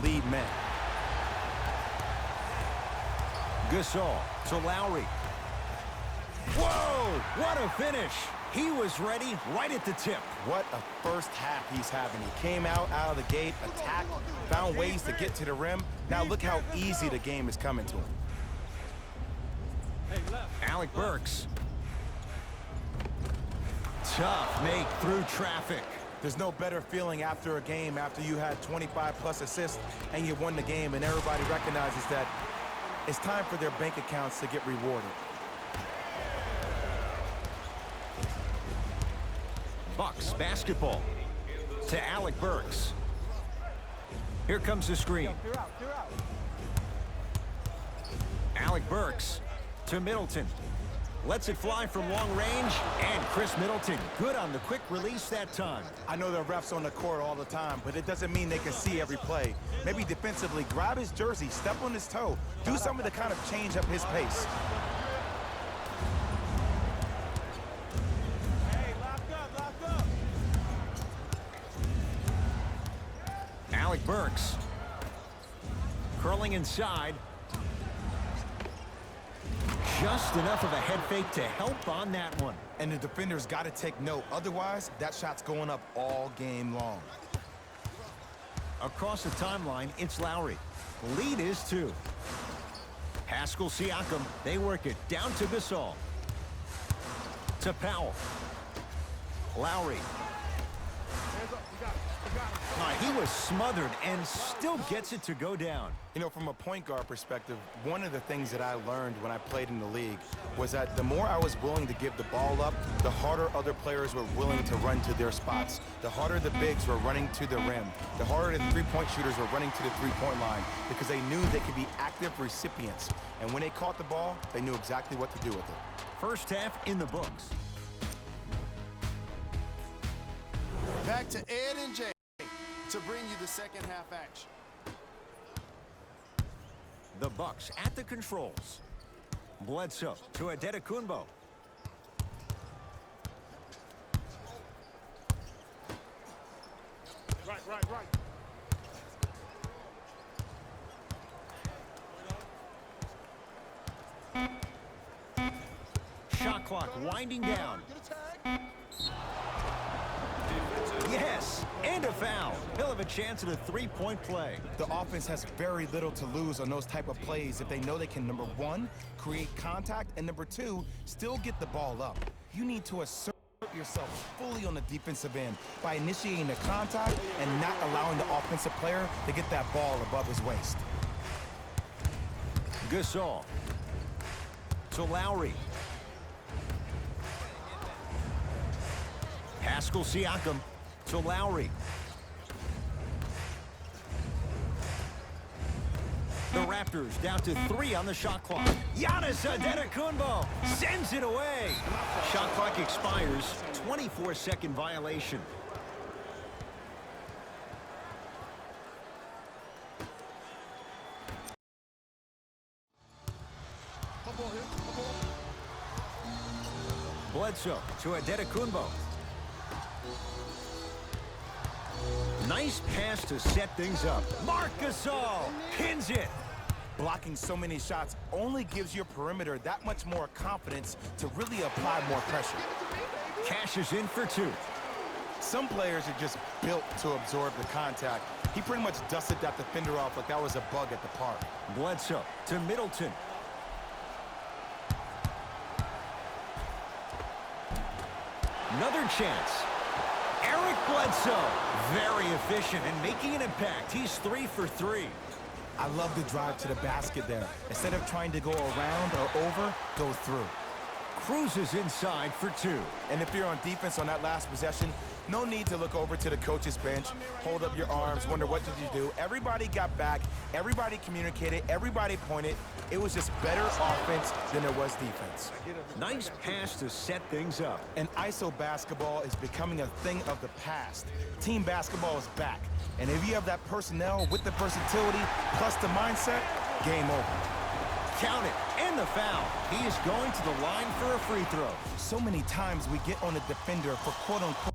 lead men. Gasol to Lowry. Whoa, what a finish. He was ready right at the tip. What a first half he's having. He came out of the gate, attacked, found ways to get to the rim. Now look how easy the game is coming to him. Alec Burks. Tough make through traffic. There's no better feeling after a game after you had 25-plus assists and you won the game, and everybody recognizes that it's time for their bank accounts to get rewarded. Bucks basketball to Alec Burks. Here comes the screen. Alec Burks to Middleton. Lets it fly from long range, and Chris Middleton good on the quick release that time. I know there are refs on the court all the time, but it doesn't mean they can see every play. Maybe defensively, grab his jersey, step on his toe, do something to kind of change up his pace. Alec Burks curling inside. Just enough of a head fake to help on that one. And the defender's got to take note. Otherwise, that shot's going up all game long. Across the timeline, it's Lowry. Lead is 2. Pascal Siakam, they work it down to Gasol. To Powell. Lowry. He was smothered and still gets it to go down. You know, from a point guard perspective, one of the things that I learned when I played in the league was that the more I was willing to give the ball up, the harder other players were willing to run to their spots. The harder the bigs were running to the rim. The harder the three-point shooters were running to the three-point line because they knew they could be active recipients. And when they caught the ball, they knew exactly what to do with it. First half in the books. Back to Ed and Jay to bring you the second half action. The Bucks at the controls. Bledsoe to Adetokounmpo. Right. Shot clock winding down. Yes, and a foul. He'll have a chance at a three-point play. The offense has very little to lose on those type of plays if they know they can, number one, create contact, and number two, still get the ball up. You need to assert yourself fully on the defensive end by initiating the contact and not allowing the offensive player to get that ball above his waist. Gasol to Lowry. Pascal Siakam to Lowry. The Raptors down to 3 on the shot clock. Giannis Adetokounmpo sends it away. Shot clock expires. 24-second violation. Bledsoe to Adetokounmpo. Nice pass to set things up. Marc Gasol pins it. Blocking so many shots only gives your perimeter that much more confidence to really apply more pressure. Cashes in for 2. Some players are just built to absorb the contact. He pretty much dusted that defender off like that was a bug at the park. Bledsoe to Middleton. Another chance. Eric Bledsoe, very efficient and making an impact. He's 3 for 3. I love the drive to the basket there. Instead of trying to go around or over, go through. Cruises inside for 2. And if you're on defense on that last possession, no need to look over to the coach's bench, hold up your arms, wonder what did you do. Everybody got back, everybody communicated, everybody pointed. It was just better offense than there was defense. Nice pass to set things up. And ISO basketball is becoming a thing of the past. Team basketball is back. And if you have that personnel with the versatility plus the mindset, game over. Count it, and the foul. He is going to the line for a free throw. So many times we get on the defender for quote-unquote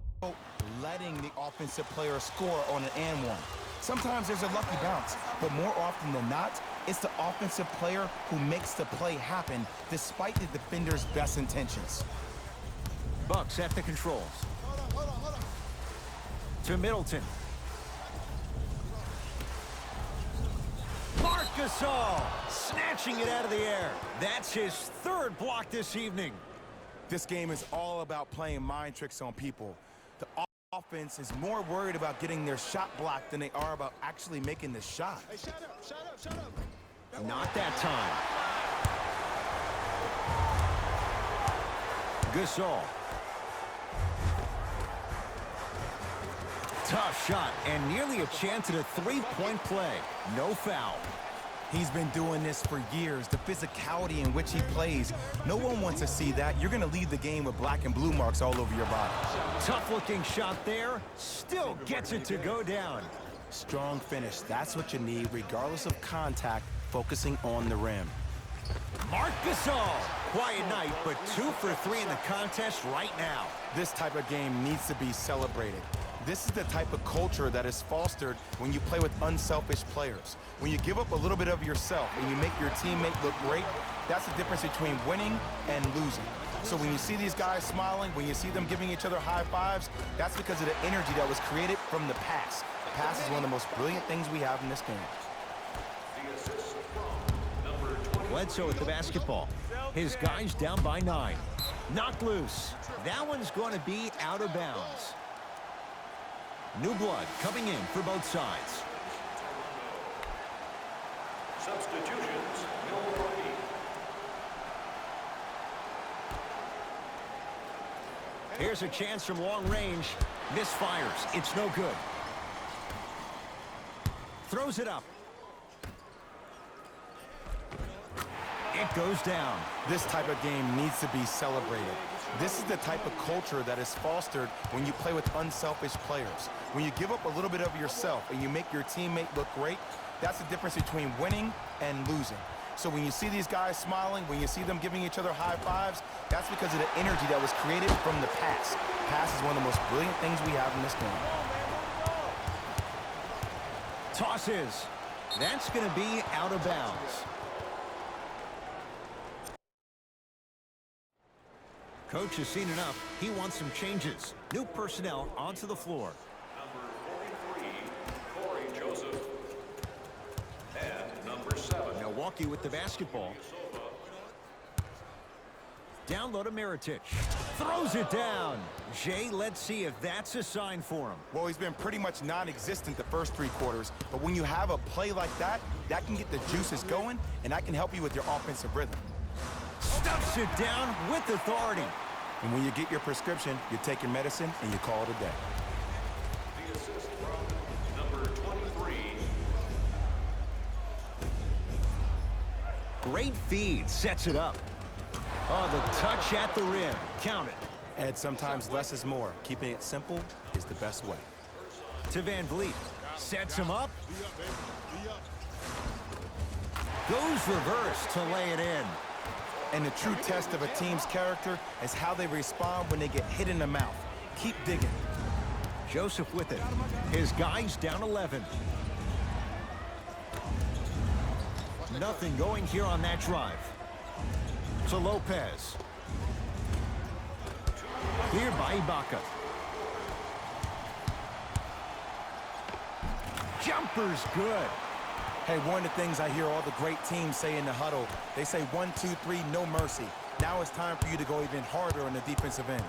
letting the offensive player score on an and one. Sometimes there's a lucky bounce, but more often than not, it's the offensive player who makes the play happen despite the defender's best intentions. Bucks at the controls. To Middleton. Marc Gasol snatching it out of the air. That's his third block this evening. This game is all about playing mind tricks on people. The offense is more worried about getting their shot blocked than they are about actually making the shot. Hey, shut up. Not that time. Gasol. Tough shot and nearly a chance at a three-point play. No foul. He's been doing this for years. The physicality in which he plays, no one wants to see that. You're going to leave the game with black and blue marks all over your body. Tough-looking shot there. Still gets it to go down. Strong finish. That's what you need, regardless of contact, focusing on the rim. Marc Gasol. Quiet night, but 2 for 3 in the contest right now. This type of game needs to be celebrated. This is the type of culture that is fostered when you play with unselfish players. When you give up a little bit of yourself and you make your teammate look great, that's the difference between winning and losing. So when you see these guys smiling, when you see them giving each other high fives, that's because of the energy that was created from the pass. The pass is one of the most brilliant things we have in this game. Bledsoe with the basketball. His guys down by 9. Knocked loose. That one's going to be out of bounds. New blood coming in for both sides. Substitutions, Milwaukee. Here's a chance from long range. Misfires. It's no good. Throws it up. It goes down. This type of game needs to be celebrated. This is the type of culture that is fostered when you play with unselfish players. When you give up a little bit of yourself and you make your teammate look great, that's the difference between winning and losing. So when you see these guys smiling, when you see them giving each other high fives, that's because of the energy that was created from the pass. Pass is one of the most brilliant things we have in this game. Tosses. That's going to be out of bounds. Coach has seen enough. He wants some changes. New personnel onto the floor. Number 43, Corey Joseph. And number 7. Milwaukee with the basketball. Down low to Mirotic. Throws it down. Jay, let's see if that's a sign for him. Well, he's been pretty much non-existent the first 3 quarters, but when you have a play like that, that can get the juices going, and that can help you with your offensive rhythm. Stuffs it down with authority. And when you get your prescription, you take your medicine and you call it a day. The assist from number 23. Great feed. Sets it up. Oh, the touch at the rim. Count it. And sometimes less is more. Keeping it simple is the best way. To Van Vliet. Sets him up. Goes reverse to lay it in. And the true test of a team's character is how they respond when they get hit in the mouth. Keep digging. Joseph with it. His guys down 11. Nothing going here on that drive. To Lopez. Cleared by Ibaka. Jumper's good. Hey, one of the things I hear all the great teams say in the huddle, they say 1, 2, 3, no mercy. Now it's time for you to go even harder on the defensive end.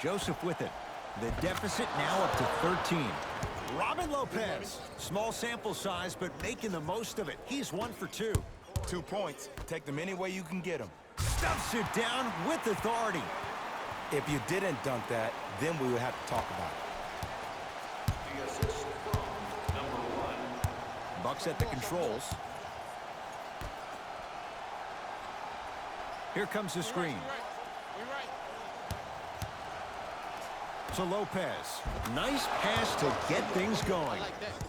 Joseph with it. The deficit now up to 13. Robin Lopez. Small sample size, but making the most of it. He's 1 for 2. 2 points. Take them any way you can get them. Stuffs it down with authority. If you didn't dunk that, then we would have to talk about it. The assist from number 1. Bucks at the controls. Here comes the screen. To Lopez. Nice pass to get things going.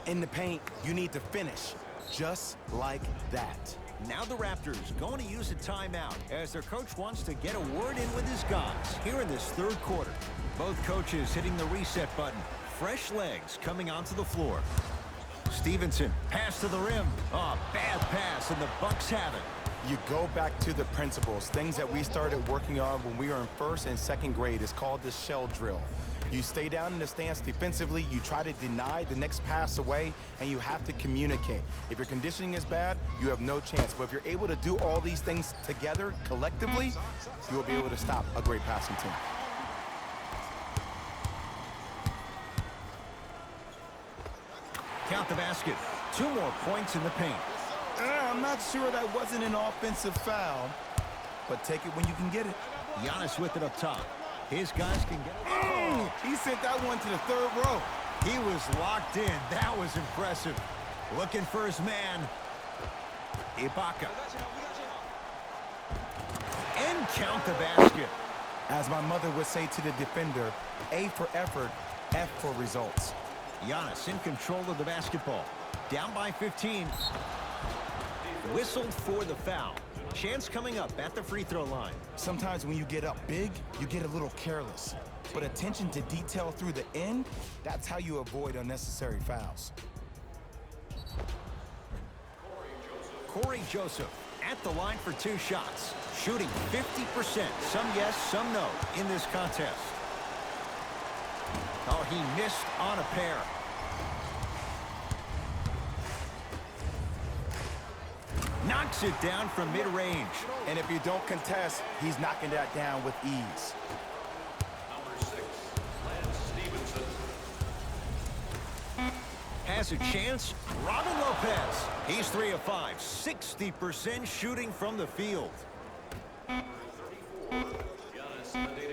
In the paint, you need to finish just like that. Now the Raptors going to use a timeout as their coach wants to get a word in with his guys here in this third quarter. Both coaches hitting the reset button. Fresh legs coming onto the floor. Stevenson, pass to the rim. Oh, bad pass, and the Bucks have it. You go back to the principles, things that we started working on when we were in first and second grade. It's called the shell drill. You stay down in the stance defensively, you try to deny the next pass away, and you have to communicate. If your conditioning is bad, you have no chance. But if you're able to do all these things together, collectively, you will be able to stop a great passing team. Count the basket. 2 more points in the paint. I'm not sure that wasn't an offensive foul, but take it when you can get it. Giannis with it up top. His guys can get it. He sent that one to the third row. He was locked in. That was impressive. Looking for his man. Ibaka. And count the basket. As my mother would say to the defender, A for effort, F for results. Giannis in control of the basketball. Down by 15. Whistled for the foul. Chance coming up at the free throw line. Sometimes when you get up big, you get a little careless. But attention to detail through the end, that's how you avoid unnecessary fouls. Corey Joseph at the line for 2 shots. Shooting 50%. Some yes, some no in this contest. Oh, he missed on a pair. Knocks it down from mid-range. And if you don't contest, he's knocking that down with ease. Number 6, Lance Stevenson. Has a chance. Robin Lopez. He's 3 of 5. 60% shooting from the field.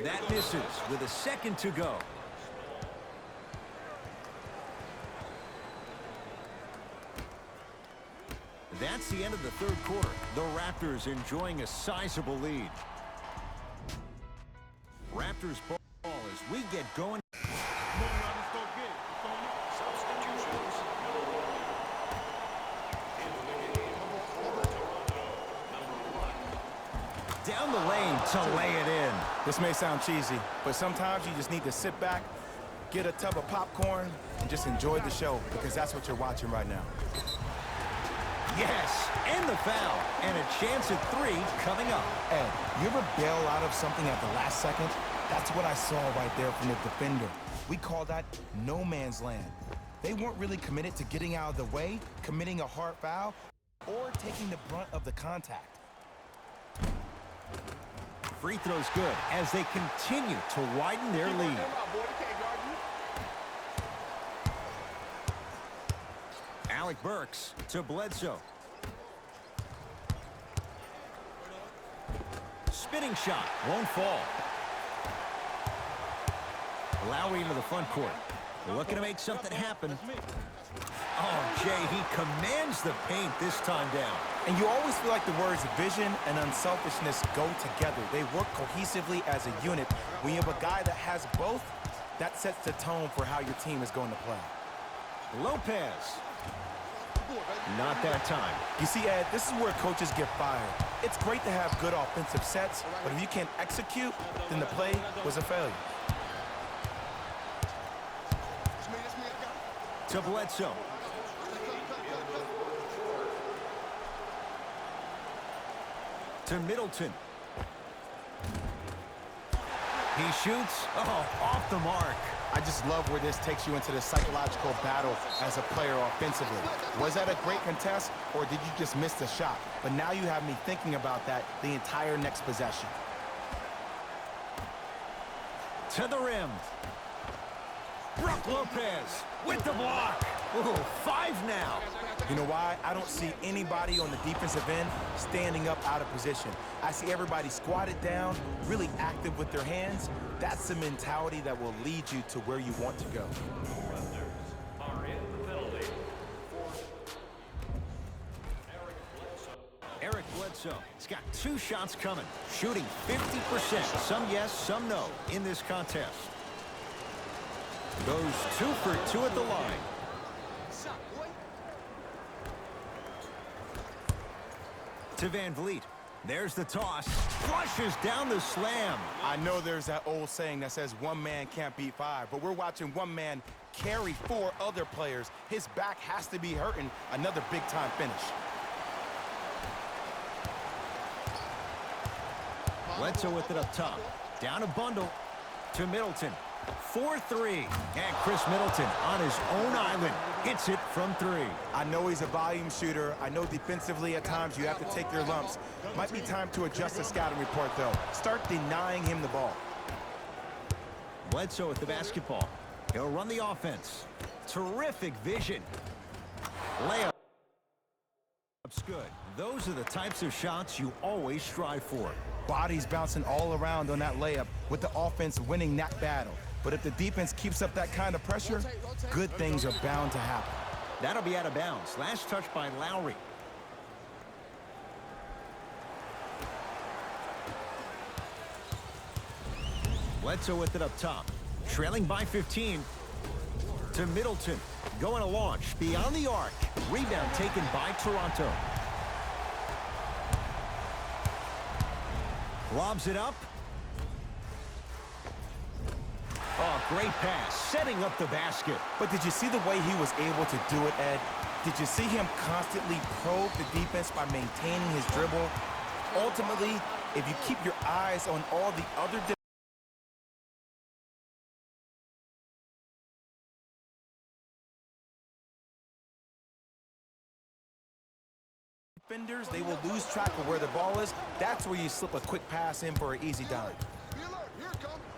That misses with a second to go. That's the end of the third quarter. The Raptors enjoying a sizable lead. Raptors ball as we get going. Substitutions. Into the game for Toronto. Number 1. Down the lane to lay it in. This may sound cheesy, but sometimes you just need to sit back, get a tub of popcorn, and just enjoy the show, because that's what you're watching right now. Yes, and the foul. And a chance at 3 coming up. Ed, you ever bail out of something at the last second? That's what I saw right there from the defender. We call that no man's land. They weren't really committed to getting out of the way, committing a hard foul, or taking the brunt of the contact. Free throw's good as they continue to widen their lead. Alec Burks to Bledsoe. Spinning shot. Won't fall. Lowry into the front court. Looking to make something happen. Oh, Jay, he commands the paint this time down. And you always feel like the words vision and unselfishness go together. They work cohesively as a unit. When you have a guy that has both, that sets the tone for how your team is going to play. Lopez. Not that time. You see, Ed, this is where coaches get fired. It's great to have good offensive sets, but if you can't execute, then the play was a failure. To Bledsoe. To Middleton. He shoots. Oh, off the mark. I just love where this takes you into the psychological battle as a player offensively. Was that a great contest, or did you just miss the shot? But now you have me thinking about that the entire next possession. To the rim. Brook Lopez with the block. Ooh, 5 now. You know why? I don't see anybody on the defensive end standing up out of position. I see everybody squatted down, really active with their hands. That's the mentality that will lead you to where you want to go. Raptors are in the penalty. Eric Bledsoe. He's got 2 shots coming. Shooting 50%. Some yes, some no in this contest. Goes 2 for 2 at the line. To Van Vliet. There's the toss. Flushes down the slam. I know there's that old saying that says one man can't beat 5, but we're watching one man carry 4 other players. His back has to be hurting. Another big-time finish. Bledsoe with it up top. Down a bundle to Middleton. 4-3. And Chris Middleton on his own island hits it from 3. I know he's a volume shooter. I know defensively at times you have to take your lumps. Might be time to adjust the scouting report, though. Start denying him the ball. Bledsoe with the basketball. He'll run the offense. Terrific vision. Layup's good. Those are the types of shots you always strive for. Bodies bouncing all around on that layup with the offense winning that battle. But if the defense keeps up that kind of pressure, good things are bound to happen. That'll be out of bounds. Last touch by Lowry. Bledsoe with it up top. Trailing by 15 to Middleton. Going to launch beyond the arc. Rebound taken by Toronto. Lobs it up. Oh, great pass. Setting up the basket. But did you see the way he was able to do it, Ed? Did you see him constantly probe the defense by maintaining his dribble? Ultimately, if you keep your eyes on all the other defenders, they will lose track of where the ball is. That's where you slip a quick pass in for an easy dime.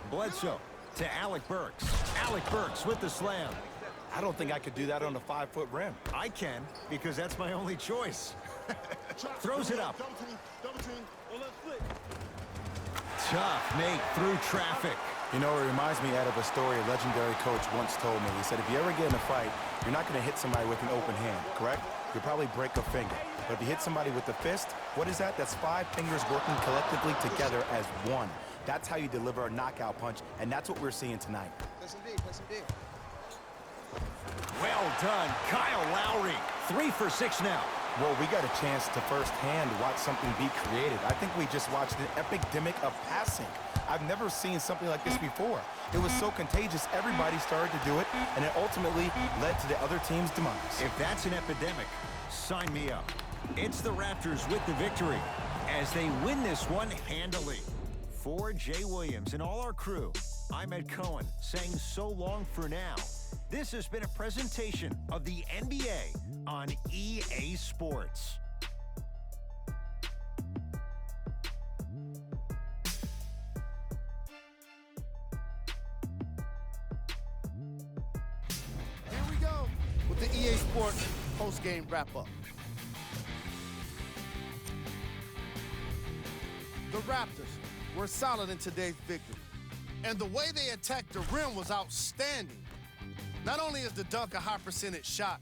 Bledsoe to Alec Burks. Alec Burks with the slam. I don't think I could do that on a 5-foot rim. I can, because that's my only choice. Throws it up. Tough make through traffic. You know, it reminds me, Ed, of a story a legendary coach once told me. He said, if you ever get in a fight, you're not going to hit somebody with an open hand, correct? You'll probably break a finger. But if you hit somebody with the fist, what is that? That's 5 fingers working collectively together as one. That's how you deliver a knockout punch, and that's what we're seeing tonight. Well done, Kyle Lowry. 3 for 6 now. Well, we got a chance to firsthand watch something be created. I think we just watched an epidemic of passing. I've never seen something like this before. It was so contagious, everybody started to do it, and it ultimately led to the other team's demise. If that's an epidemic, sign me up. It's the Raptors with the victory as they win this one handily. For Jay Williams and all our crew, I'm Ed Cohen saying so long for now. This has been a presentation of the NBA on EA Sports. Here we go with the EA Sports post-game wrap-up. The Raptors were solid in today's victory, and the way they attacked the rim was outstanding. Not only is the dunk a high-percentage shot,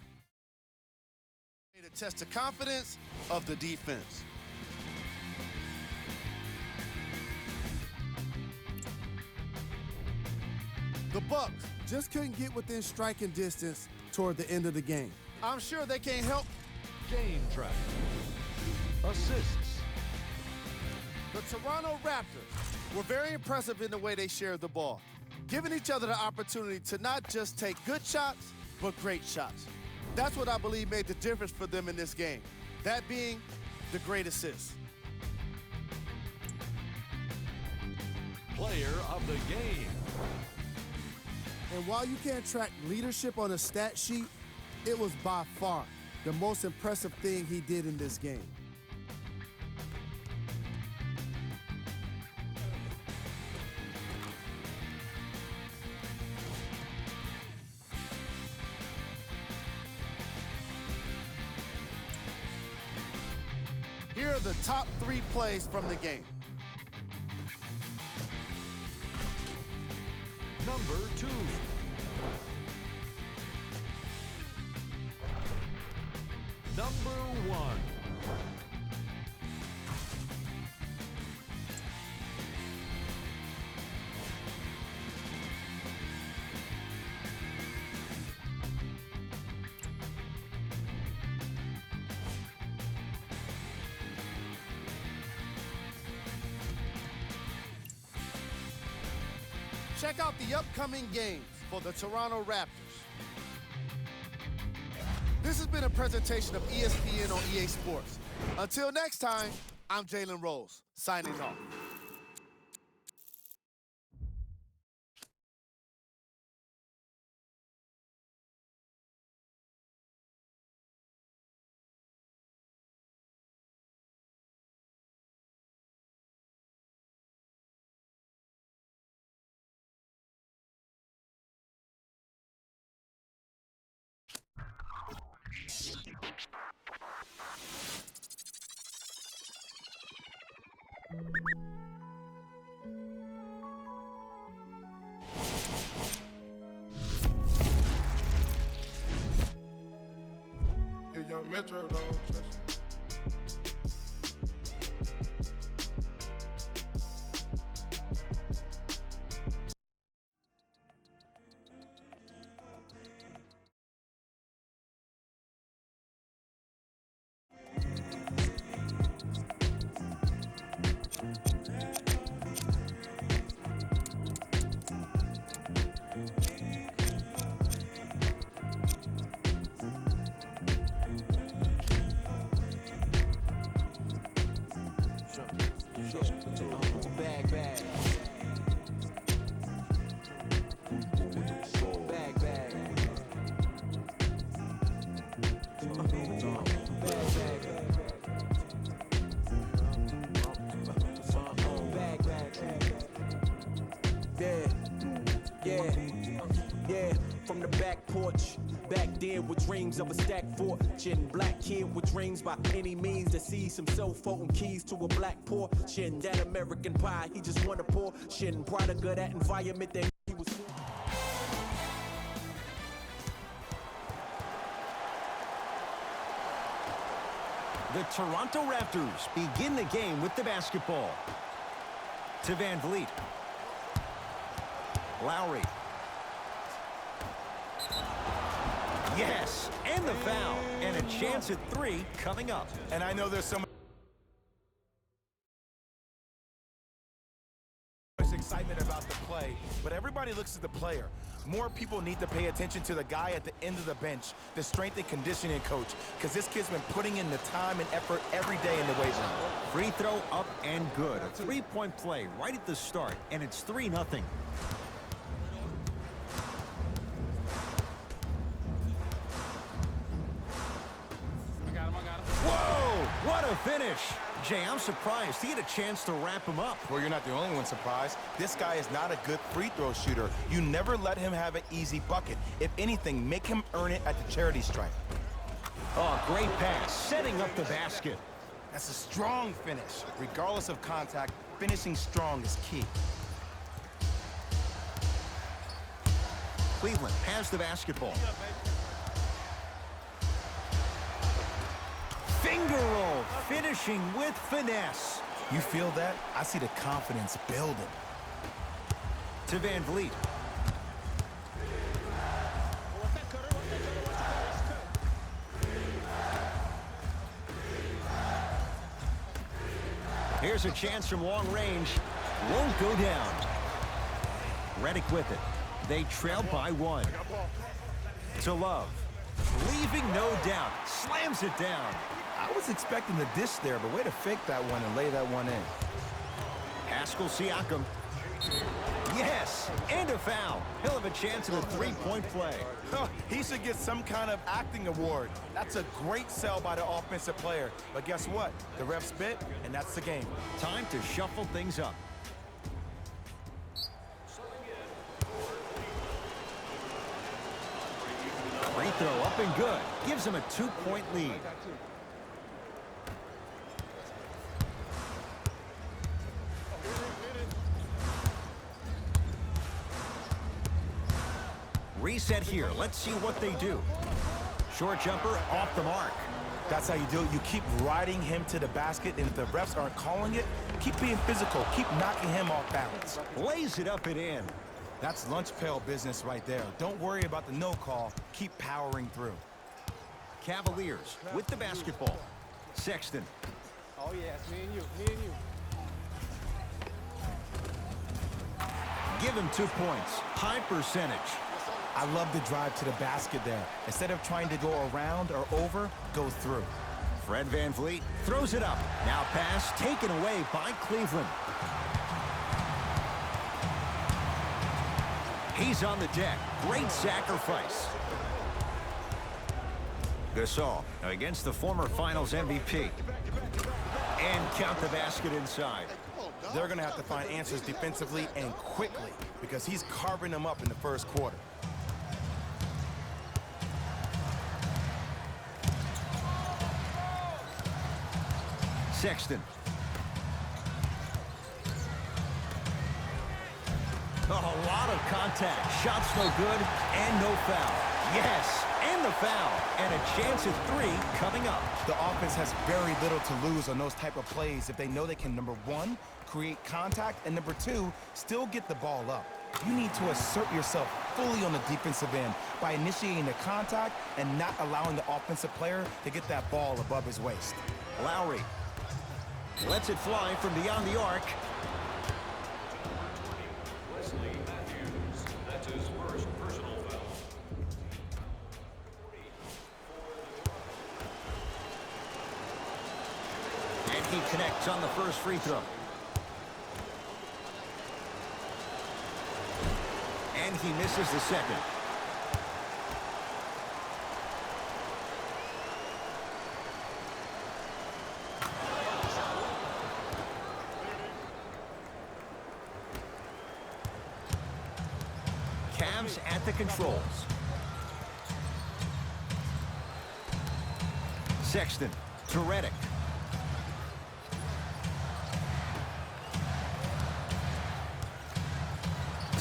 to test the confidence of the defense. The Bucks just couldn't get within striking distance toward the end of the game. I'm sure they can't help. Game track. Assists. The Toronto Raptors were very impressive in the way they shared the ball, giving each other the opportunity to not just take good shots, but great shots. That's what I believe made the difference for them in this game, that being the great assist. Player of the game. And while you can't track leadership on a stat sheet, it was by far the most impressive thing he did in this game. Here are the top 3 plays from the game. Number 2. Number 1. Check out the upcoming games for the Toronto Raptors. This has been a presentation of ESPN on EA Sports. Until next time, I'm Jalen Rose, signing off. Young Metro, though. Yeah, from the back porch. Back then with dreams of a stacked fortune. Black kid with dreams by any means to seize some cell phone keys to a black portion. That American pie, he just want a portion. Product of that environment that he was. The Toronto Raptors begin the game with the basketball. To Van Vliet. Lowry. Yes, and the foul. And a chance at 3 coming up. And I know there's so much excitement about the play, but everybody looks at the player. More people need to pay attention to the guy at the end of the bench, the strength and conditioning coach, because this kid's been putting in the time and effort every day in the weight room. Free throw up and good. A 3-point play right at the start, and it's 3-0. Whoa, what a finish. Jay, I'm surprised he had a chance to wrap him up. Well, you're not the only one surprised. This guy is not a good free throw shooter. You never let him have an easy bucket. If anything, make him earn it at the charity stripe. Oh, great pass, setting up the basket. That's a strong finish. Regardless of contact, finishing strong is key. Cleveland has the basketball. Finger roll, finishing with finesse. You feel that? I see the confidence building. To Van Vliet. Here's a chance from long range. Won't go down. Redick with it. They trail by 1. To Love. Leaving no doubt. Slams it down. I was expecting the dish there, but way to fake that one and lay that one in. Pascal Siakam. Yes, and a foul. He'll have a chance at a 3-point play. Oh, he should get some kind of acting award. That's a great sell by the offensive player. But guess what? The refs bit, and that's the game. Time to shuffle things up. Free throw up and good. Gives him a 2-point lead. Reset here. Let's see what they do. Short jumper off the mark. That's how you do it. You keep riding him to the basket, and if the refs aren't calling it, keep being physical. Keep knocking him off balance. Lays it up and in. That's lunch pail business right there. Don't worry about the no call. Keep powering through. Cavaliers with the basketball. Sexton. Oh, yeah, it's me and you, Give him 2 points. High percentage. I love the drive to the basket there. Instead of trying to go around or over, go through. Fred VanVleet throws it up. Now pass taken away by Cleveland. He's on the deck. Great sacrifice. Gasol against the former Finals MVP. And count the basket inside. They're going to have to find answers defensively and quickly because he's carving them up in the first quarter. Sexton. Oh, a lot of contact. Shots no good and no foul. Yes, and the foul. And a chance at 3 coming up. The offense has very little to lose on those type of plays if they know they can, number 1, create contact, and number 2, still get the ball up. You need to assert yourself fully on the defensive end by initiating the contact and not allowing the offensive player to get that ball above his waist. Lowry lets it fly from beyond the arc. Wesley Matthews. That's his first personal foul. And he connects on the first free throw. And he misses the second. Cavs at the controls. Sexton to Redick.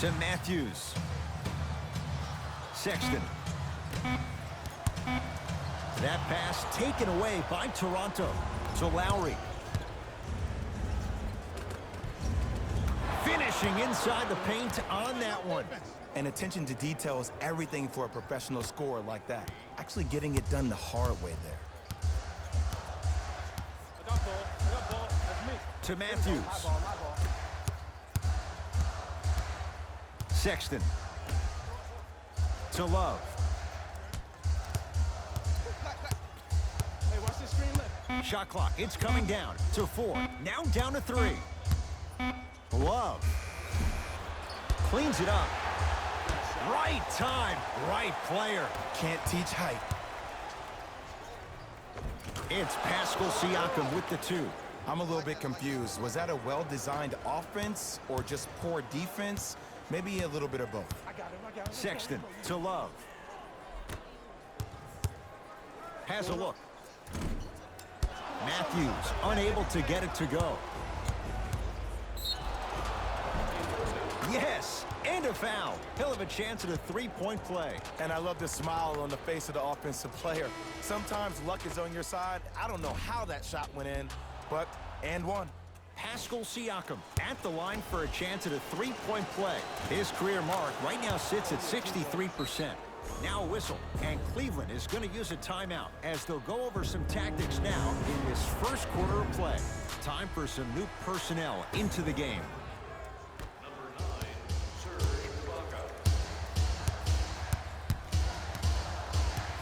To Matthews. Sexton. That pass taken away by Toronto. To Lowry. Finishing inside the paint on that one. And attention to detail is everything for a professional scorer like that. Actually getting it done the hard way there. I got ball. I got ball. That's me. To Matthews. My ball, my ball. Sexton. To Love. Hey, watch this screen lift. Shot clock. It's coming down to 4. Now down to 3. Love. Cleans it up. Right time, right player. Can't teach height. It's Pascal Siakam with the 2. I'm a little bit confused. Was that a well-designed offense or just poor defense? Maybe a little bit of both. I got him. I got him. Sexton to Love. Has a look. Matthews unable to get it to go. Yes, and a foul. He'll have a chance at a 3-point play. And I love the smile on the face of the offensive player. Sometimes luck is on your side. I don't know how that shot went in, but and one. Pascal Siakam at the line for a chance at a 3-point play. His career mark right now sits at 63%. Now a whistle, and Cleveland is going to use a timeout as they'll go over some tactics now in this first quarter of play. Time for some new personnel into the game.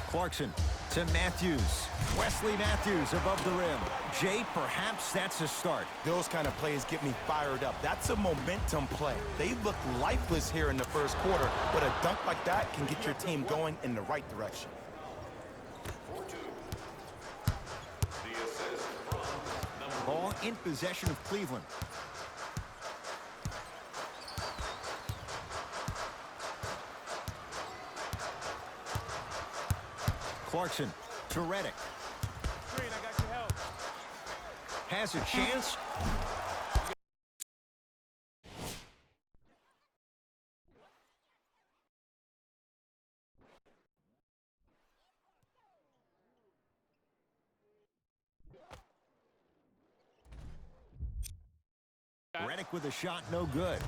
Clarkson to Matthews. Wesley Matthews above the rim. Jay, perhaps that's a start. Those kind of plays get me fired up. That's a momentum play. They look lifeless here in the first quarter, but a dunk like that can get your team going in the right direction. Ball in possession of Cleveland. Clarkson to Redick. Green, I got your help. Has a chance. Redick with a shot, no good.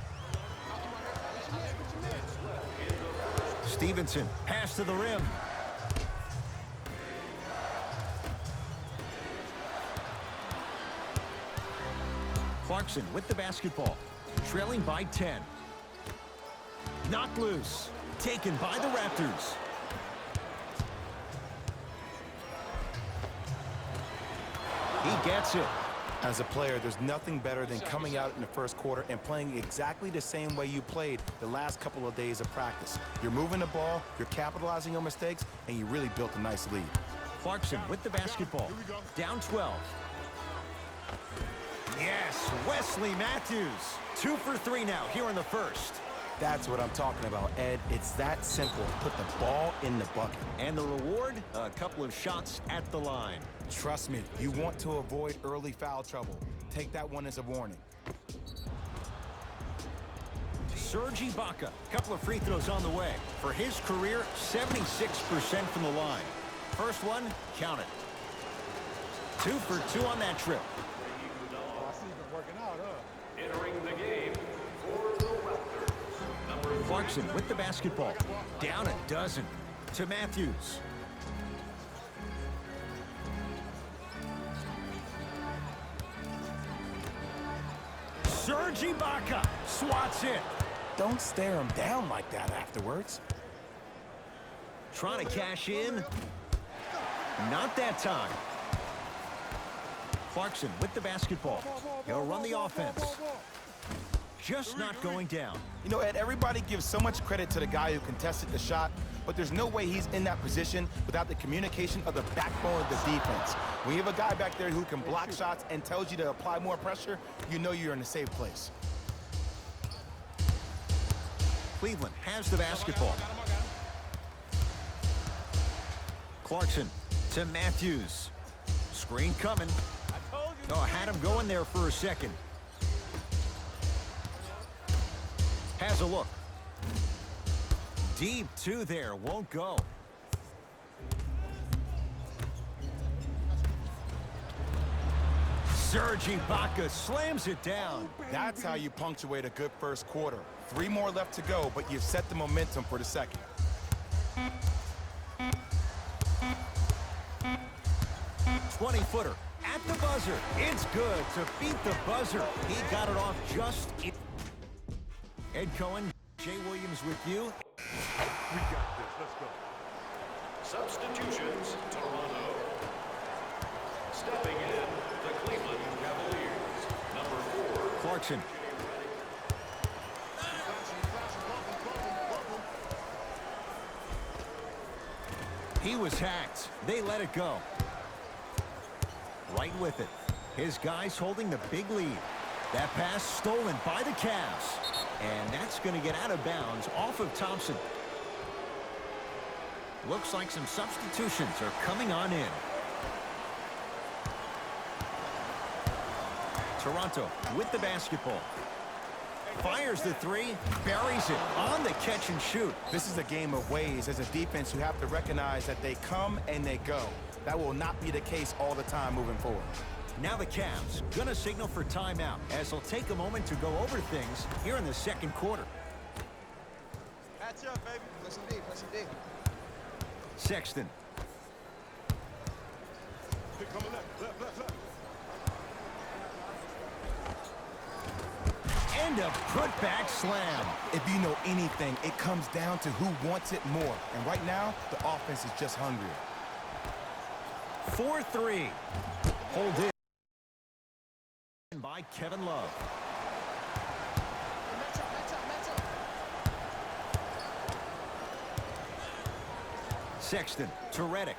Stevenson, pass to the rim. Clarkson with the basketball, trailing by 10. Knocked loose. taken by the Raptors. He gets it. As a player, there's nothing better than coming out in the first quarter and playing exactly the same way you played the last couple of days of practice. You're moving the ball, you're capitalizing on mistakes, and you really built a nice lead. Clarkson with the basketball. Down 12. Yes, Wesley Matthews. 2 for 3 now here in the first. That's what I'm talking about, Ed. It's that simple. Put the ball in the bucket. And the reward, a couple of shots at the line. Trust me, you want to avoid early foul trouble. Take that one as a warning. Serge Ibaka, couple of free throws on the way. For his career, 76% from the line. First one, count it. 2 for 2 on that trip. Entering the game for the Raptors, number Clarkson with the basketball. Down a dozen to Matthews. Serge Ibaka swats it. Don't stare him down like that afterwards. Trying to cash in. Not that time. Clarkson with the basketball. He'll run the offense. Just not going down. You know, Ed, everybody gives so much credit to the guy who contested the shot, but there's no way he's in that position without the communication of the backbone of the defense. When you have a guy back there who can block shots and tells you to apply more pressure, you know you're in a safe place. Cleveland has the basketball. Clarkson to Matthews. Screen coming. Oh, had him going there for a second. Has a look. Deep 2 there, won't go. Serge Ibaka slams it down. That's how you punctuate a good first quarter. 3 more left to go, but you've set the momentum for the second. Footer at the buzzer. It's good to beat the buzzer. He got it off just. Ed Cohen, Jay Williams with you. We got this. Let's go. Substitutions, Toronto. Stepping in, the Cleveland Cavaliers. Number 4. Clarkson. He was hacked. They let it go. Right with it. His guys holding the big lead. That pass stolen by the Cavs. And that's going to get out of bounds off of Thompson. Looks like some substitutions are coming on in. Toronto with the basketball. Fires the 3, buries it on the catch and shoot. This is a game of ways. As a defense, you have to recognize that they come and they go. That will not be the case all the time moving forward. Now the Cavs gonna signal for timeout as they'll take a moment to go over things here in the second quarter. Catch up, baby. Play some D. Play some D. Sexton. Coming left, left. And a putback slam. If you know anything, it comes down to who wants it more. And right now, the offense is just hungrier. 4-3. Hold in by Kevin Love. Sexton to Redick.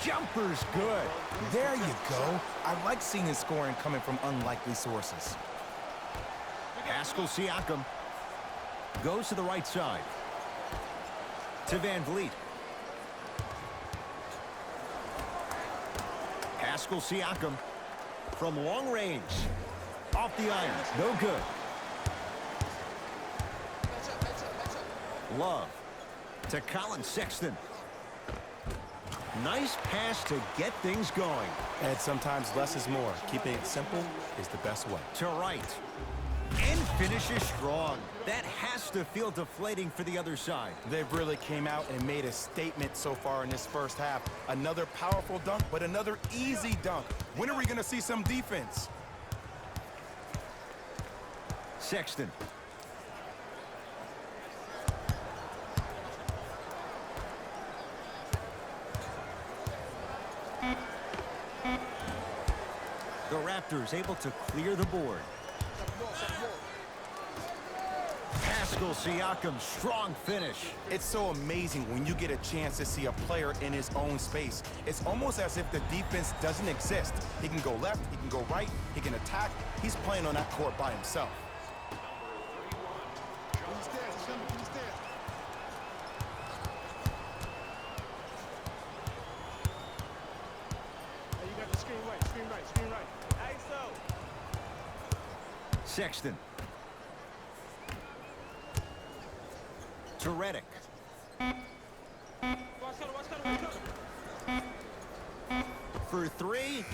Jumper's good. There you go. I like seeing scoring coming from unlikely sources. Pascal Siakam goes to the right side. To Van Vliet. Pascal Siakam from long range. Off the iron. No good. Love to Colin Sexton. Nice pass to get things going. And sometimes less is more. Keeping it simple is the best way. To right. And finishes strong. That has to feel deflating for the other side. They really came out and made a statement so far in this first half. Another powerful dunk, but another easy dunk. When are we going to see some defense? Sexton. The Raptors able to clear the board. Pascal Siakam, strong finish. It's so amazing when you get a chance to see a player in his own space. It's almost as if the defense doesn't exist. He can go left, he can go right, he can attack. He's playing on that court by himself. Hey, you got the screen right, screen right, screen right. ISO. Sexton. To Redick. For three.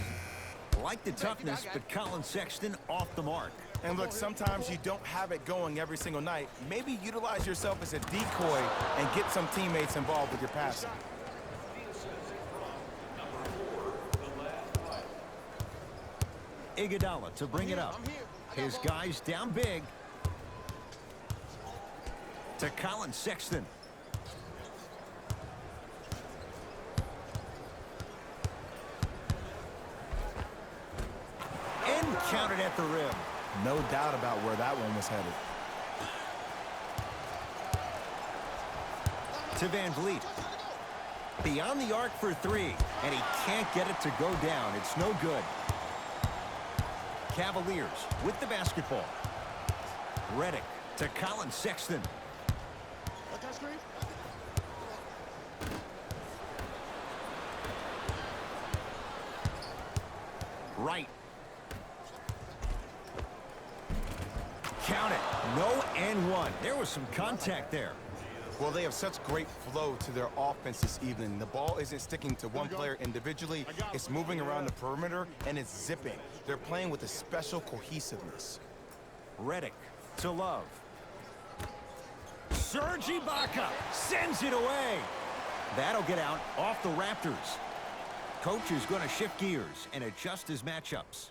Like the toughness, but Colin Sexton off the mark. And look, sometimes you don't have it going every single night. Maybe utilize yourself as a decoy and get some teammates involved with your passing. Iguodala to bring it up. His guys down big. To Colin Sexton. And counted at the rim. No doubt about where that one was headed. To Van Vliet. Beyond the arc for three. And he can't get it to go down. It's no good. Cavaliers with the basketball. Redick to Colin Sexton. Right. Count it. No and one. There was some contact there. Well, they have such great flow to their offense this evening. The ball isn't sticking to one player individually. It's moving around the perimeter, and it's zipping. They're playing with a special cohesiveness. Redick to Love. Serge Ibaka sends it away. That'll get out off the Raptors. Coach is going to shift gears and adjust his matchups.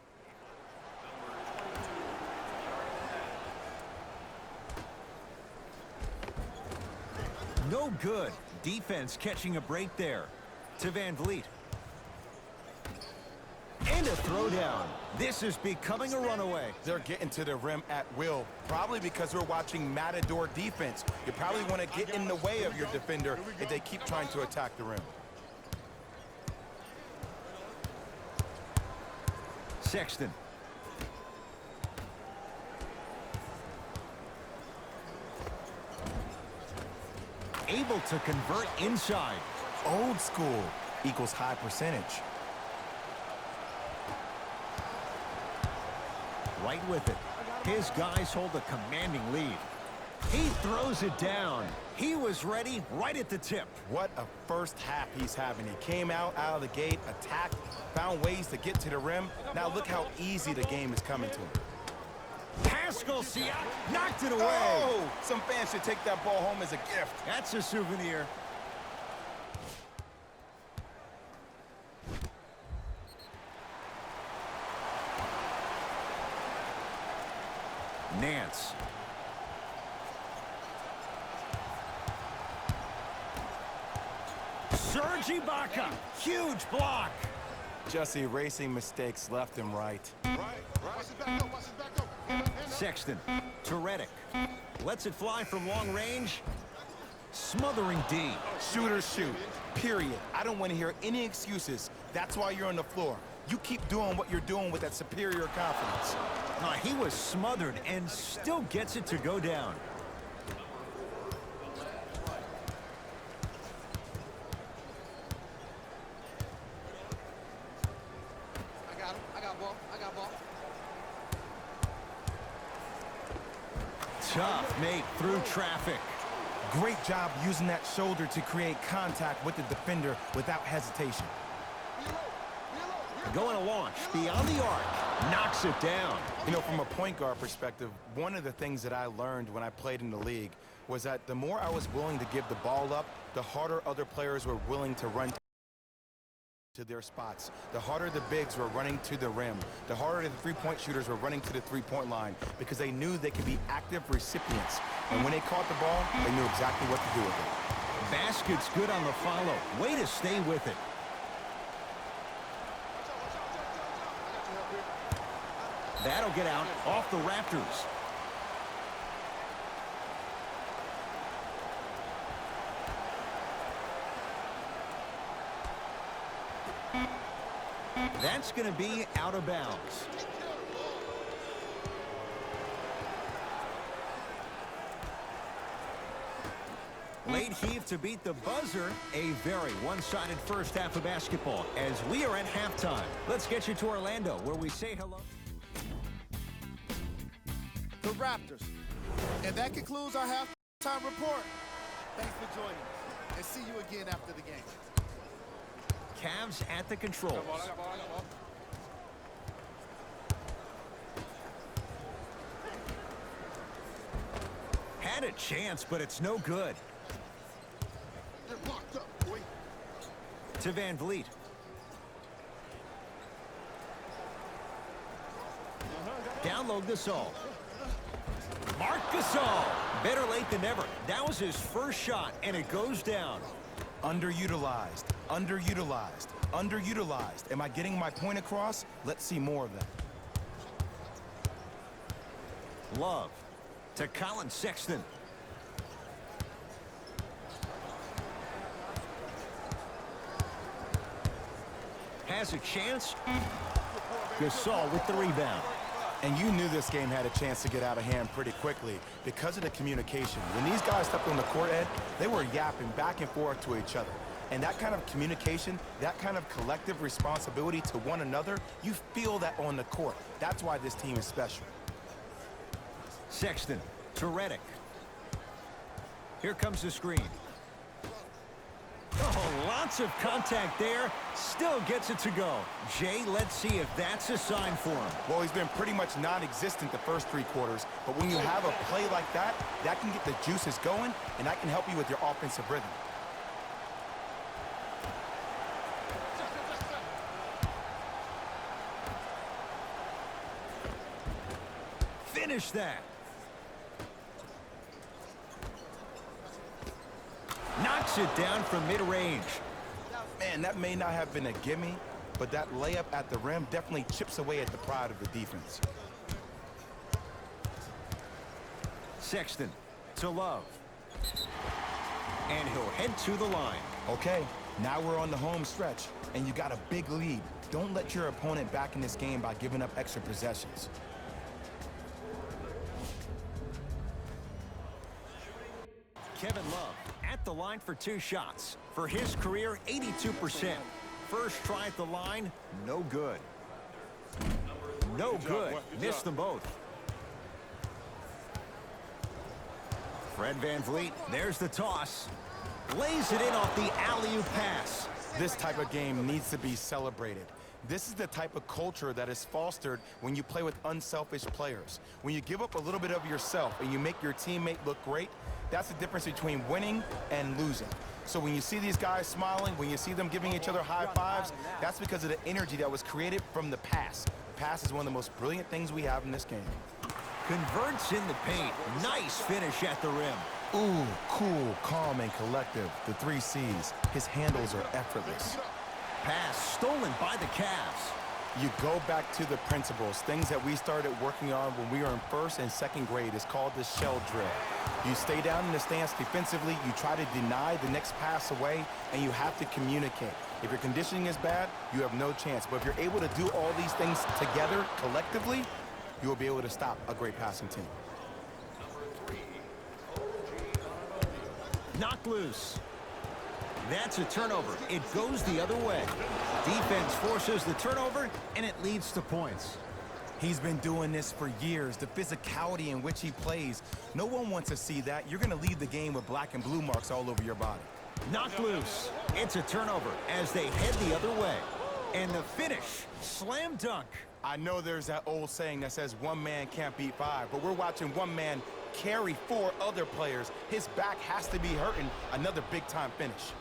No good. Defense catching a break there. To Van Vliet. And a throwdown. This is becoming a runaway. They're getting to the rim at will, probably because we're watching Matador defense. You probably want to get in the way of your defender if they keep trying to attack the rim. Sexton. Able to convert inside. Old school equals high percentage. Right with it. His guys hold a commanding lead. He throws it down. He was ready right at the tip. What a first half he's having. He came out of the gate, attacked, found ways to get to the rim. Now look how easy the game is coming to him. Pascal Siakam knocked it away. Oh, some fans should take that ball home as a gift. That's a souvenir. Nance. Serge Ibaka, huge block. Just erasing mistakes left and right. Sexton to Redick. Lets it fly from long range. Smothering D. Shooters shoot, period. I don't want to hear any excuses. That's why you're on the floor. You keep doing what you're doing with that superior confidence. He was smothered and still gets it to go down. I got ball. Tough make through traffic. Great job using that shoulder to create contact with the defender without hesitation. Going to launch beyond the arc. Knocks it down. You know, from a point guard perspective, one of the things that I learned when I played in the league was that the more I was willing to give the ball up, the harder other players were willing to run to their spots. The harder the bigs were running to the rim, the harder the three-point shooters were running to the three-point line because they knew they could be active recipients. And when they caught the ball, they knew exactly what to do with it. Basket's good on the follow. Way to stay with it. That'll get out off the Raptors. That's going to be out of bounds. Late heave to beat the buzzer. A very one-sided first half of basketball as we are at halftime. Let's get you to Orlando where we say hello. The Raptors. And that concludes our halftime report. Thanks for joining us, and see you again after the game. Cavs at the controls. Had a chance, but it's no good. To Van Vliet. Down low Gasol. Marc Gasol. Better late than never. That was his first shot, and it goes down. Underutilized, underutilized, underutilized. Am I getting my point across? Let's see more of that. Love to Colin Sexton. Has a chance. Gasol with the rebound. And you knew this game had a chance to get out of hand pretty quickly because of the communication. When these guys stepped on the court, Ed, they were yapping back and forth to each other. And that kind of communication, that kind of collective responsibility to one another, you feel that on the court. That's why this team is special. Sexton to Redick. Here comes the screen. Oh, lots of contact there. Still gets it to go. Jay, let's see if that's a sign for him. Well, he's been pretty much non-existent the first three quarters, but when you have a play like that, that can get the juices going, and that can help you with your offensive rhythm. Finish that. Knocks it down from mid-range. Man, that may not have been a gimme, but that layup at the rim definitely chips away at the pride of the defense. Sexton to Love. And he'll head to the line. Okay, now we're on the home stretch, and you got a big lead. Don't let your opponent back in this game by giving up extra possessions. Kevin Love at the line for 2 shots. For his career, 82%. First try at the line, no good. No good. Missed them both. Fred VanVleet, there's the toss. Lays it in off the alley-oop pass. This type of game needs to be celebrated. This is the type of culture that is fostered when you play with unselfish players. When you give up a little bit of yourself and you make your teammate look great, that's the difference between winning and losing. So when you see these guys smiling, when you see them giving each other high fives, that's because of the energy that was created from the pass. The pass is one of the most brilliant things we have in this game. Converts in the paint. Nice finish at the rim. Ooh, cool, calm, and collective. The 3 C's. His handles are effortless. Pass stolen by the Cavs. You go back to the principles, things that we started working on when we were in 1st and 2nd grade. It's called the shell drill. You stay down in the stance defensively, you try to deny the next pass away, and you have to communicate. If your conditioning is bad, you have no chance. But if you're able to do all these things together, collectively, you will be able to stop a great passing team. Knocked loose. That's a turnover. It goes the other way. Defense forces the turnover, and it leads to points. He's been doing this for years. The physicality in which he plays, no one wants to see that. You're going to leave the game with black and blue marks all over your body. Knocked loose. It's a turnover as they head the other way. And the finish, slam dunk. I know there's that old saying that says one man can't beat five, but we're watching one man carry four other players. His back has to be hurting. Another big-time finish.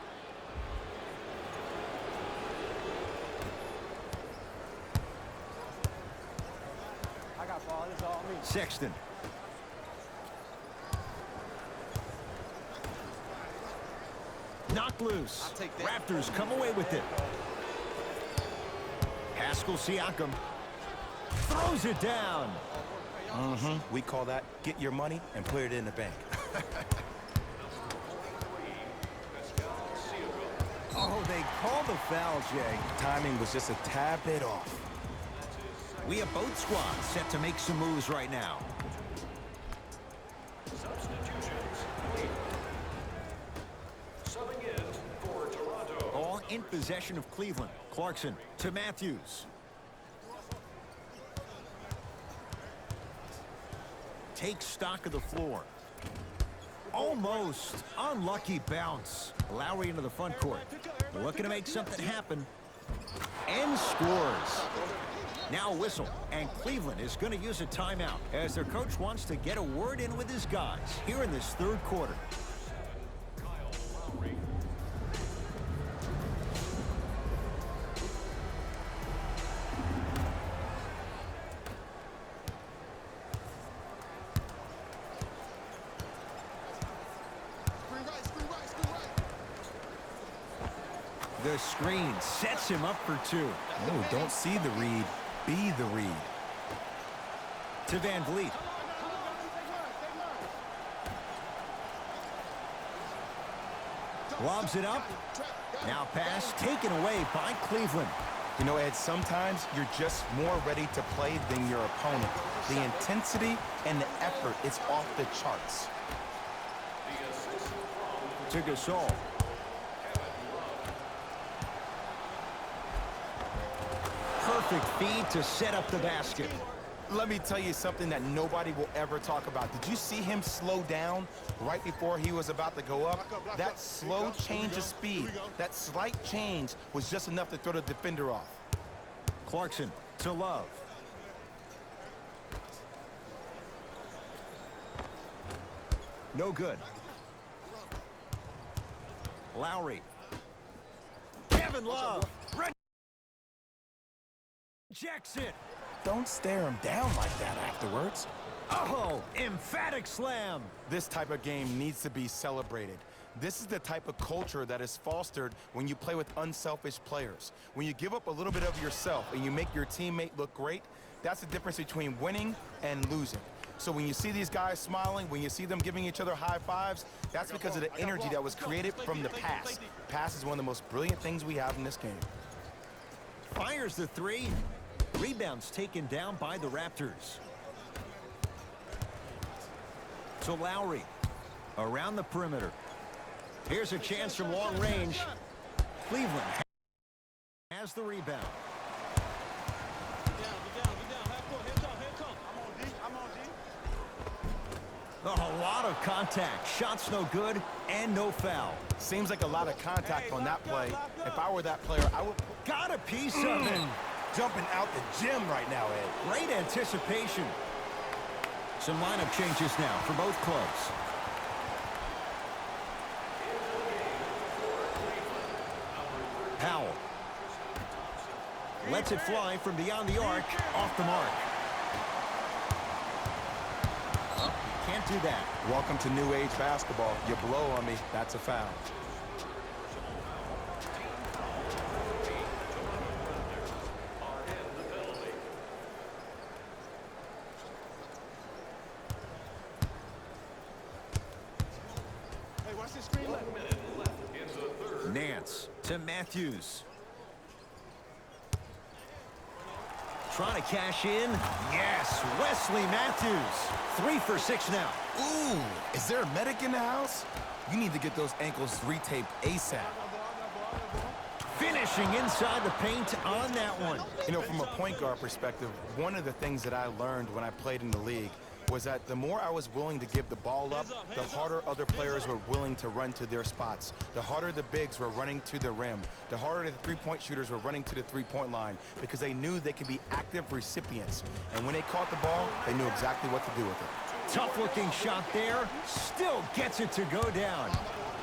I got ball. It's all me. Sexton. Knocked loose. I'll take that. Raptors come away with it. Pascal Siakam throws it down. We call that get your money and put it in the bank. Oh, they call the foul, Jay. Timing was just a tad bit off. We have both squads set to make some moves right now. Substitutions. Subbing in for Toronto. Ball in possession of Cleveland. Clarkson to Matthews. Takes stock of the floor. Almost unlucky bounce. Lowry into the front court. Looking to make something happen. And scores. Now a whistle. And Cleveland is going to use a timeout as their coach wants to get a word in with his guys here in this third quarter. The screen sets him up for two. Oh, don't see the read, be the read. To Van Vliet. Lobs it up. Now pass taken away by Cleveland. You know, Ed, sometimes you're just more ready to play than your opponent. The intensity and the effort is off the charts. To Gasol. Perfect feed to set up the basket. Let me tell you something that nobody will ever talk about. Did you see him slow down right before he was about to go up? That slow change of speed, that slight change was just enough to throw the defender off. Clarkson to Love. No good. Lowry. Kevin Love. Rejects it. Don't stare him down like that afterwards. Oh, emphatic slam. This type of game needs to be celebrated. This is the type of culture that is fostered when you play with unselfish players. When you give up a little bit of yourself and you make your teammate look great, that's the difference between winning and losing. So when you see these guys smiling, when you see them giving each other high fives, that's because of the energy that was created from the pass. Pass is one of the most brilliant things we have in this game. Fires the three. Rebounds taken down by the Raptors. So Lowry around the perimeter. Here's a chance from long range. Cleveland has the rebound. Oh, a lot of contact. Shots no good and no foul. Seems like a lot of contact on that play. If I were that player, I would... Got a piece of it. Jumping out the gym right now, Ed. Great anticipation. Some lineup changes now for both clubs. Powell lets it fly from beyond the arc, off the mark. Can't do that. Welcome to new age basketball. You blow on me, that's a foul. Hey, watch this screen left. Nance to Matthews. Trying to cash in. Yes, Wesley Matthews. 3 for 6 now. Ooh, is there a medic in the house? You need to get those ankles retaped ASAP. Finishing inside the paint on that one. You know, from a point guard perspective, one of the things that I learned when I played in the league was that the more I was willing to give the ball up, the harder other players were willing to run to their spots. The harder the bigs were running to the rim. The harder the three-point shooters were running to the three-point line because they knew they could be active recipients. And when they caught the ball, they knew exactly what to do with it. Tough-looking shot there. Still gets it to go down.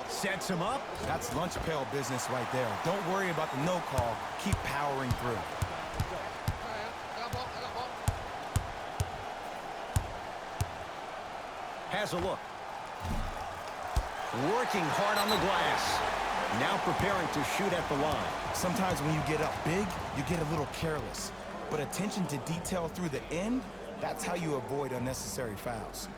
Sets him up. That's lunch pail business right there. Don't worry about the no call. Keep powering through. Has a look. Working hard on the glass. Now preparing to shoot at the line. Sometimes when you get up big, you get a little careless. But attention to detail through the end, that's how you avoid unnecessary fouls.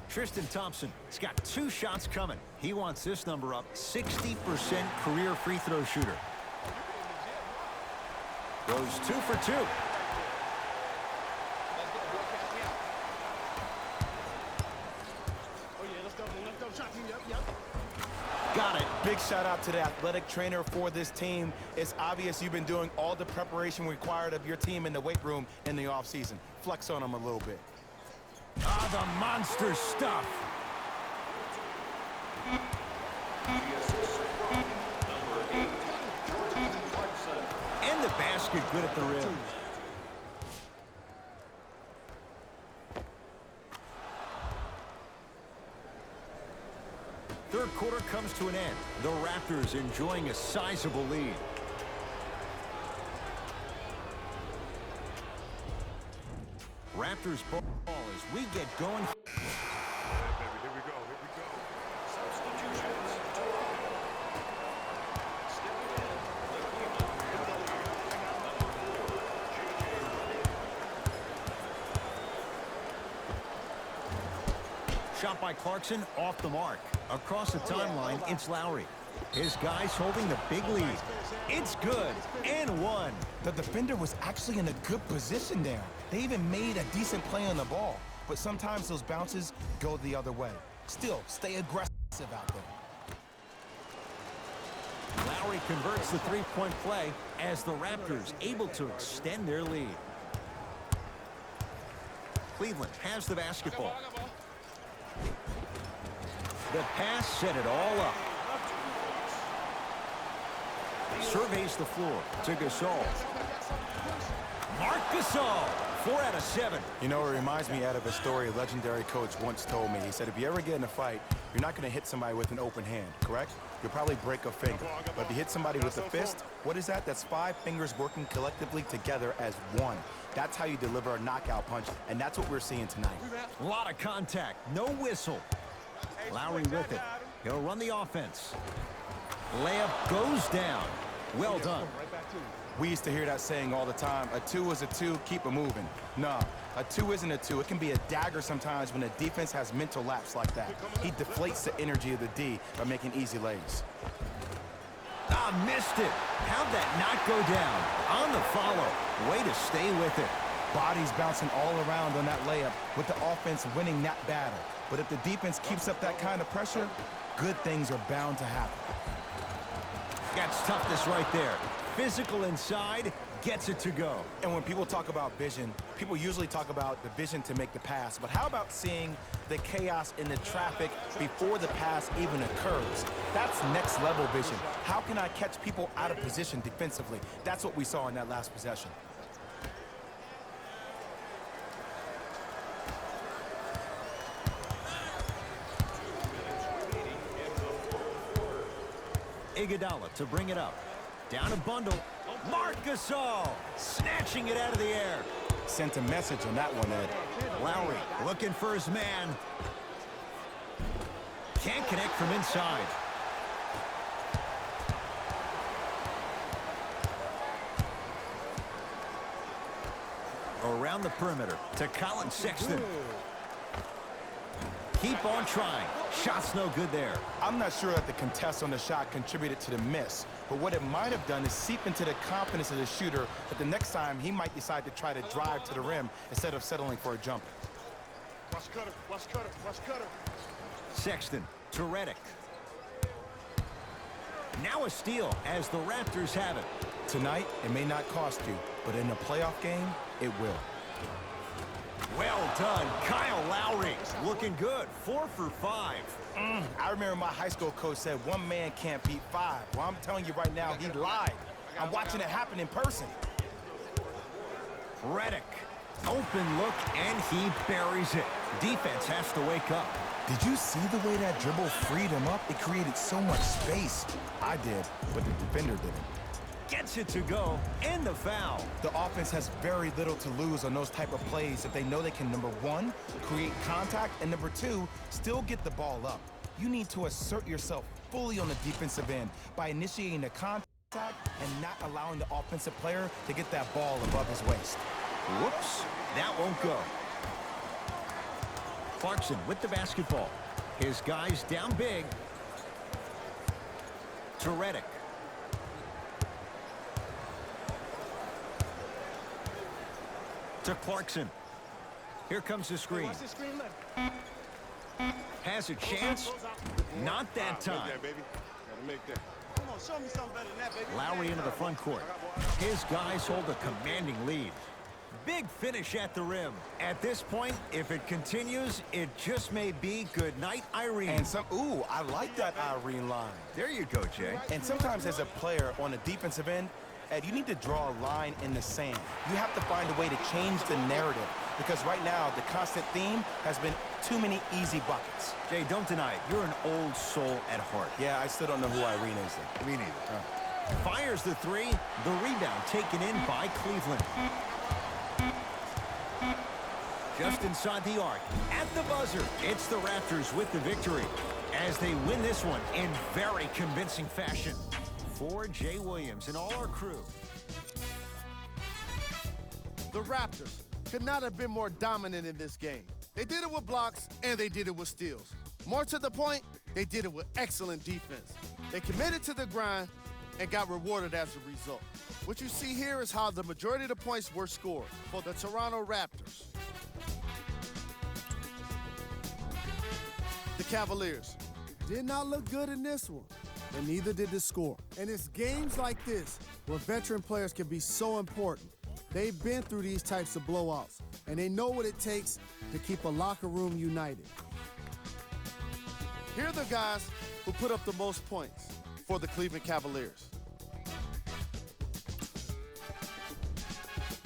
Tristan Thompson has got 2 shots coming. He wants this number up. 60% career free throw shooter. Goes 2 for 2. Got it. Big shout out to the athletic trainer for this team. It's obvious you've been doing all the preparation required of your team in the weight room in the offseason. Flex on them a little bit. Ah, the monster stuff. And the basket good at the rim. Third quarter comes to an end. The Raptors enjoying a sizable lead. Raptors ball as we get going. Here we go. Substitutions. Shot by Clarkson off the mark. Across the timeline, it's Lowry. His guys holding the big lead. It's good, and one. The defender was actually in a good position there. They even made a decent play on the ball. But sometimes those bounces go the other way. Still, stay aggressive out there. Lowry converts the three-point play as the Raptors able to extend their lead. Cleveland has the basketball. The pass set it all up. Surveys the floor to Gasol. Marc Gasol, 4 out of 7. You know, it reminds me out of a story a legendary coach once told me. He said, if you ever get in a fight, you're not going to hit somebody with an open hand, correct? You'll probably break a finger. But if you hit somebody with a fist, what is that? That's 5 fingers working collectively together as one. That's how you deliver a knockout punch, and that's what we're seeing tonight. A lot of contact, no whistle. Lowry with it. He'll run the offense. Layup goes down. Well done. We used to hear that saying all the time, a 2 is a 2, keep it moving. No, a 2 isn't a 2. It can be a dagger sometimes when the defense has mental lapse like that. He deflates the energy of the D by making easy lays. Ah, missed it. How'd that not go down? On the follow. Way to stay with it. Bodies bouncing all around on that layup with the offense winning that battle. But if the defense keeps up that kind of pressure, good things are bound to happen. That's toughness right there. Physical inside, gets it to go. And when people talk about vision, people usually talk about the vision to make the pass. But how about seeing the chaos in the traffic before the pass even occurs? That's next level vision. How can I catch people out of position defensively? That's what we saw in that last possession. Iguodala to bring it up. Down a bundle. Marc Gasol snatching it out of the air. Sent a message on that one, Ed. Lowry looking for his man. Can't connect from inside. Around the perimeter to Colin Sexton. Keep on trying. Shot's no good there. I'm not sure that the contest on the shot contributed to the miss, but what it might have done is seep into the confidence of the shooter that the next time he might decide to try to drive to the rim instead of settling for a jumper. Watch Cutter. Watch Cutter. Watch Cutter. Sexton to Redick. Now a steal as the Raptors have it. Tonight, it may not cost you, but in a playoff game, it will. Well done, Kyle Lowry. Looking good, 4 for 5. I remember my high school coach said one man can't beat 5. Well, I'm telling you right now, he lied. I'm watching it happen in person. Redick, open look, and he buries it. Defense has to wake up. Did you see the way that dribble freed him up? It created so much space. I did, but the defender didn't. Gets it to go, and the foul. The offense has very little to lose on those type of plays if they know they can, number one, create contact, and number two, still get the ball up. You need to assert yourself fully on the defensive end by initiating the contact and not allowing the offensive player to get that ball above his waist. Whoops, that won't go. Clarkson with the basketball. His guys down big. To Redick. To Clarkson. Here comes the screen. Watch the screen left. Has a chance. Not that time. Make that, baby. Gotta make that. Come on, show me something better than that, baby. Lowry into the front court. His guys hold a commanding lead. Big finish at the rim. At this point, if it continues, it just may be good night, Irene. And ooh, I like that Irene line. There you go, Jay. And sometimes as a player on the defensive end, Ed, you need to draw a line in the sand. You have to find a way to change the narrative because right now the constant theme has been too many easy buckets. Jay, don't deny it. You're an old soul at heart. Yeah, I still don't know who Irene is though. Me neither. Fires the three. The rebound taken in by Cleveland. Just inside the arc. At the buzzer, it's the Raptors with the victory as they win this one in very convincing fashion. For Jay Williams and all our crew. The Raptors could not have been more dominant in this game. They did it with blocks, and they did it with steals. More to the point, they did it with excellent defense. They committed to the grind and got rewarded as a result. What you see here is how the majority of the points were scored for the Toronto Raptors. The Cavaliers did not look good in this one, and neither did the score. And it's games like this where veteran players can be so important. They've been through these types of blowouts, and they know what it takes to keep a locker room united. Here are the guys who put up the most points for the Cleveland Cavaliers.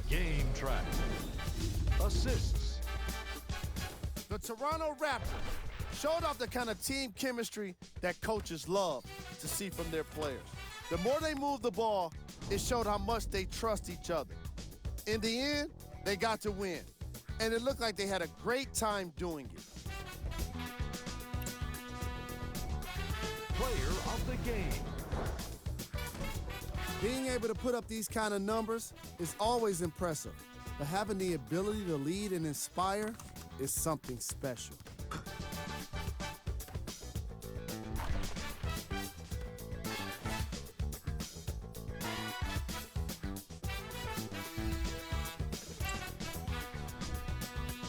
Game track. Assists. The Toronto Raptors showed off the kind of team chemistry that coaches love to see from their players. The more they moved the ball, it showed how much they trust each other. In the end, they got to win, and it looked like they had a great time doing it. Player of the game. Being able to put up these kind of numbers is always impressive, but having the ability to lead and inspire is something special.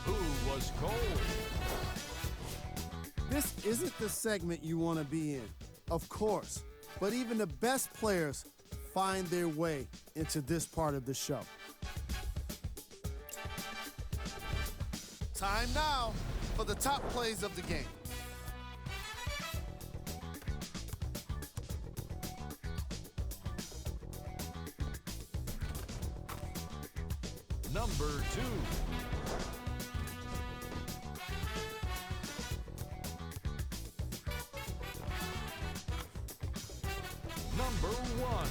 Who was cold? This isn't the segment you want to be in, of course, but even the best players find their way into this part of the show. Time now for the top plays of the game. Number 2. Number 1.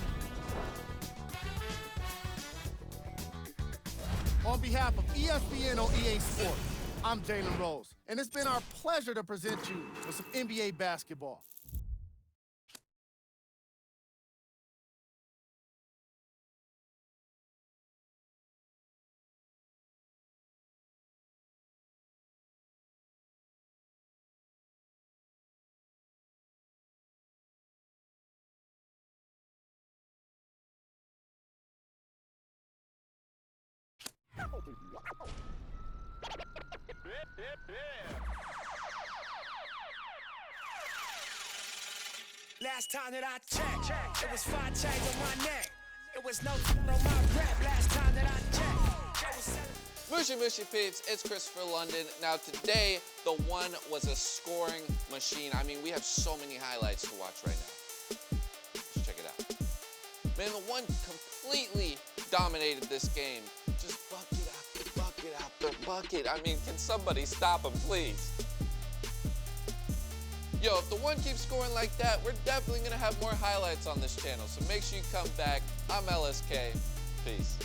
On behalf of ESPN on EA Sports, I'm Jalen Rose, and it's been our pleasure to present you with some NBA basketball. Last time that I checked, it was 5 chains on my neck. It was no on my rap last time that I checked. Mushy Mushy Peeps, it's Christopher London. Now today, the one was a scoring machine. I mean, we have so many highlights to watch right now. Let's check it out. Man, the one completely dominated this game. Just bucket after bucket after bucket. I mean, can somebody stop him, please? Yo, if the one keeps scoring like that, we're definitely gonna have more highlights on this channel. So make sure you come back. I'm LSK. Peace.